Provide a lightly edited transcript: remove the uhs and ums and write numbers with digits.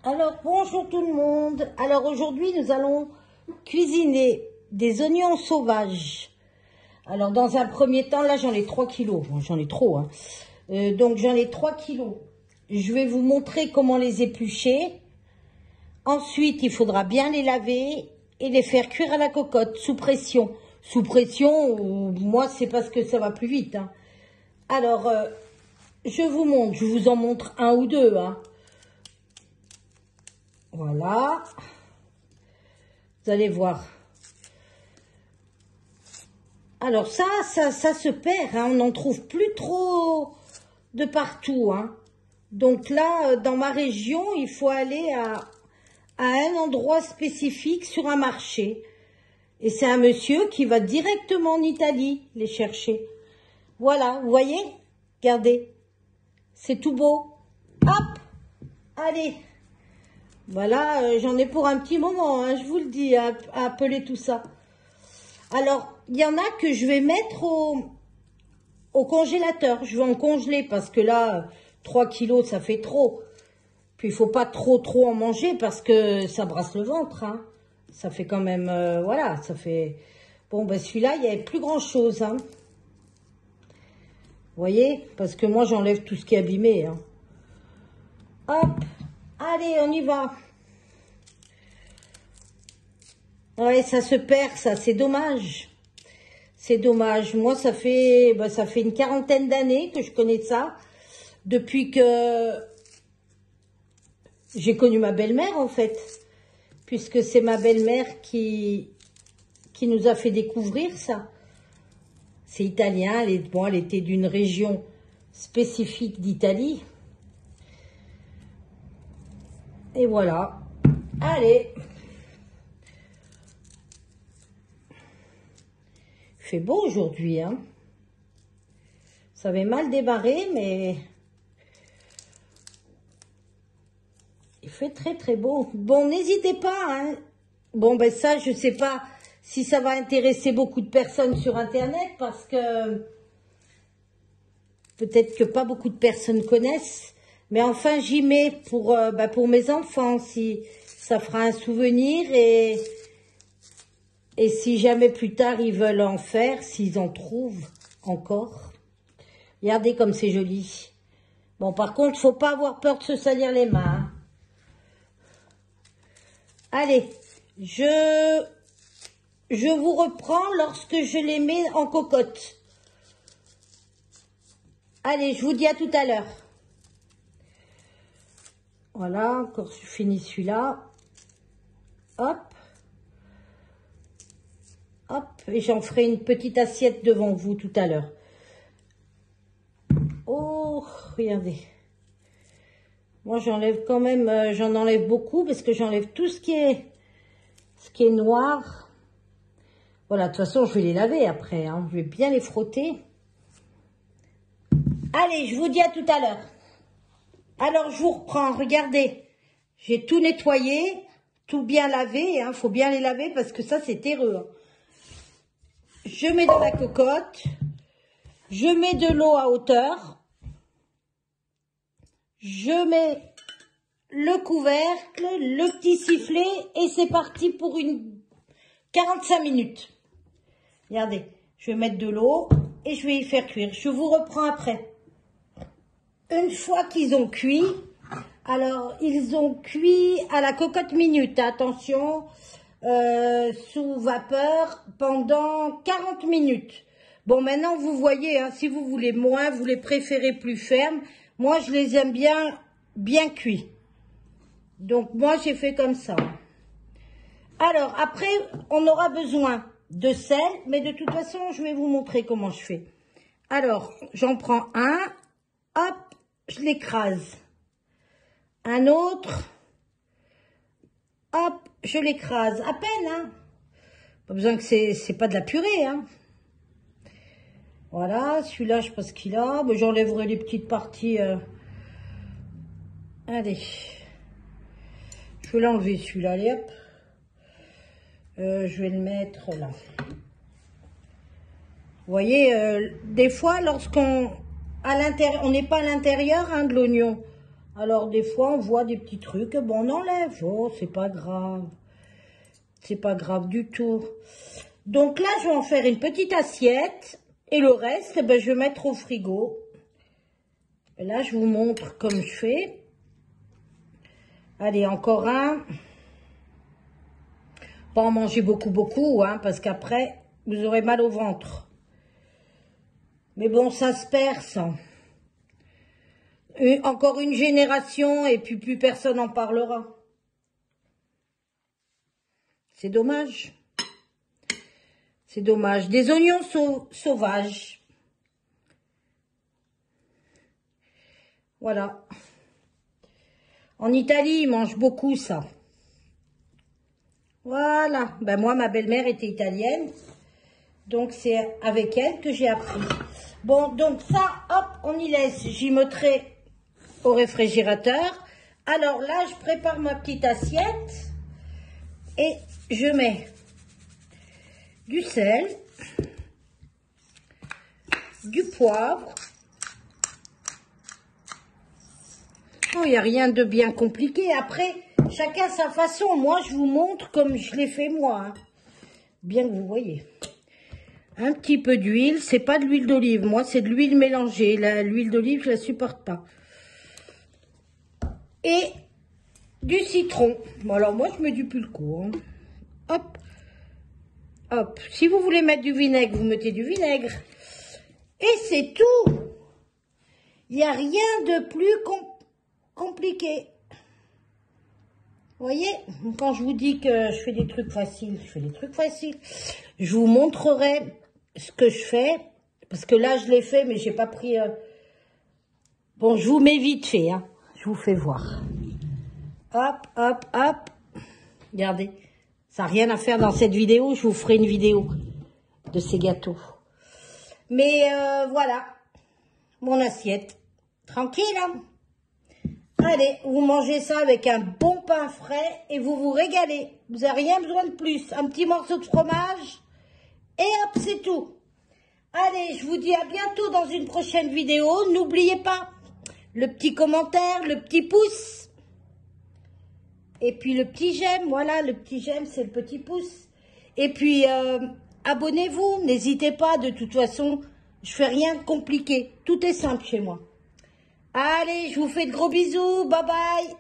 Alors, bonjour tout le monde. Alors, aujourd'hui, nous allons cuisiner des oignons sauvages. Alors, dans un premier temps, là, j'en ai 3 kilos. Bon, j'en ai trop, hein. Donc, j'en ai 3 kilos. Je vais vous montrer comment les éplucher. Ensuite, il faudra bien les laver et les faire cuire à la cocotte, sous pression. Sous pression, moi, c'est parce que ça va plus vite, hein. Alors, je vous montre, je vous en montre un ou deux, hein. Voilà. Vous allez voir. Alors ça se perd, hein. On n'en trouve plus trop de partout, hein. Donc là, dans ma région, il faut aller à un endroit spécifique sur un marché. Et c'est un monsieur qui va directement en Italie les chercher. Voilà, vous voyez? Regardez. C'est tout beau. Hop! Allez! Voilà, j'en ai pour un petit moment, hein, je vous le dis, à appeler tout ça. Alors, il y en a que je vais mettre au congélateur. Je vais en congeler parce que là, 3 kilos, ça fait trop. Puis, il faut pas trop en manger parce que ça brasse le ventre, hein. Ça fait quand même, voilà, ça fait... Bon, ben celui-là, il n'y avait plus grand-chose, hein. Vous voyez? Parce que moi, j'enlève tout ce qui est abîmé, hein. Hop! Allez, on y va. Ouais, ça se perd, ça, c'est dommage. C'est dommage. Moi, ça fait une quarantaine d'années que je connais ça. Depuis que j'ai connu ma belle-mère, en fait. Puisque c'est ma belle-mère qui nous a fait découvrir ça. C'est italien. Elle était d'une région spécifique d'Italie. Et voilà. Allez. Il fait beau aujourd'hui, hein. Ça avait mal démarré, mais il fait très beau. Bon, n'hésitez pas, hein. Bon, ben ça, je sais pas si ça va intéresser beaucoup de personnes sur Internet, parce que peut-être que pas beaucoup de personnes connaissent. Mais enfin, j'y mets pour mes enfants, si ça fera un souvenir, et si jamais plus tard ils veulent en faire, s'ils en trouvent encore. Regardez comme c'est joli. Bon, par contre, faut pas avoir peur de se salir les mains, hein. Allez, je vous reprends lorsque je les mets en cocotte. Allez, je vous dis à tout à l'heure. Voilà, encore fini celui-là. Hop. Hop. Et j'en ferai une petite assiette devant vous tout à l'heure. Oh, regardez. Moi, j'enlève quand même, j'en enlève beaucoup parce que j'enlève tout ce qui est noir. Voilà, de toute façon, je vais les laver après, hein. Je vais bien les frotter. Allez, je vous dis à tout à l'heure. Alors, je vous reprends, regardez, j'ai tout nettoyé, tout bien lavé, hein, faut bien les laver parce que ça, c'est terreux, hein. Je mets dans la cocotte, je mets de l'eau à hauteur, je mets le couvercle, le petit sifflet et c'est parti pour une 45 minutes. Regardez, je vais mettre de l'eau et je vais y faire cuire. Je vous reprends après. Une fois qu'ils ont cuit, alors ils ont cuit à la cocotte minute, attention, sous vapeur pendant 40 minutes. Bon, maintenant vous voyez, hein, si vous voulez moins, vous les préférez plus fermes. Moi, je les aime bien cuits. Donc moi, j'ai fait comme ça. Alors après, on aura besoin de sel, mais de toute façon, je vais vous montrer comment je fais. Alors, j'en prends un, hop, je l'écrase. Un autre, hop, je l'écrase. À peine, hein. Pas besoin que c'est pas de la purée, hein. Voilà, celui-là, je sais pas ce qu'il a. Mais j'enlèverai les petites parties. Allez. Je vais l'enlever, celui-là, allez, hop. Je vais le mettre là. Vous voyez, des fois, lorsqu'on... on n'est pas à l'intérieur, hein, de l'oignon. Alors des fois on voit des petits trucs, bon on enlève, oh c'est pas grave. C'est pas grave du tout. Donc là je vais en faire une petite assiette et le reste ben, je vais mettre au frigo. Et là je vous montre comme je fais. Allez encore un. Pas en manger beaucoup hein, parce qu'après vous aurez mal au ventre. Mais bon ça se perce. Encore une génération et puis plus personne n'en parlera. C'est dommage. C'est dommage. Des oignons sauvages. Voilà. En Italie, ils mangent beaucoup ça. Voilà. Ben moi, ma belle-mère était italienne. Donc, c'est avec elle que j'ai appris. Bon, donc ça, hop, on y laisse. J'y mettrai au réfrigérateur. Alors là, je prépare ma petite assiette et je mets du sel, du poivre. Oh, il n'y a rien de bien compliqué. Après, chacun sa façon. Moi, je vous montre comme je l'ai fait moi. Hein. Bien que vous voyez. Un petit peu d'huile. C'est pas de l'huile d'olive. Moi, c'est de l'huile mélangée. L'huile d'olive, je la supporte pas. Et du citron. Bon, alors moi, je mets du pulco. Hein. Hop. Hop. Si vous voulez mettre du vinaigre, vous mettez du vinaigre. Et c'est tout. Il n'y a rien de plus compliqué. Vous voyez, quand je vous dis que je fais des trucs faciles, je fais des trucs faciles. Je vous montrerai ce que je fais. Parce que là, je l'ai fait, mais j'ai pas pris... Bon, je vous mets vite fait. Hein. Je vous fais voir. Hop, hop, hop. Regardez. Ça n'a rien à faire dans cette vidéo. Je vous ferai une vidéo de ces gâteaux. Mais voilà. Mon assiette. Tranquille, hein. Allez, vous mangez ça avec un bon pain frais et vous vous régalez. Vous n'avez rien besoin de plus. Un petit morceau de fromage et hop, c'est tout. Allez, je vous dis à bientôt dans une prochaine vidéo. N'oubliez pas le petit commentaire, le petit pouce. Et puis le petit j'aime, voilà, le petit j'aime, c'est le petit pouce. Et puis, abonnez-vous, n'hésitez pas, de toute façon, je fais rien de compliqué. Tout est simple chez moi. Allez, je vous fais de gros bisous, bye bye.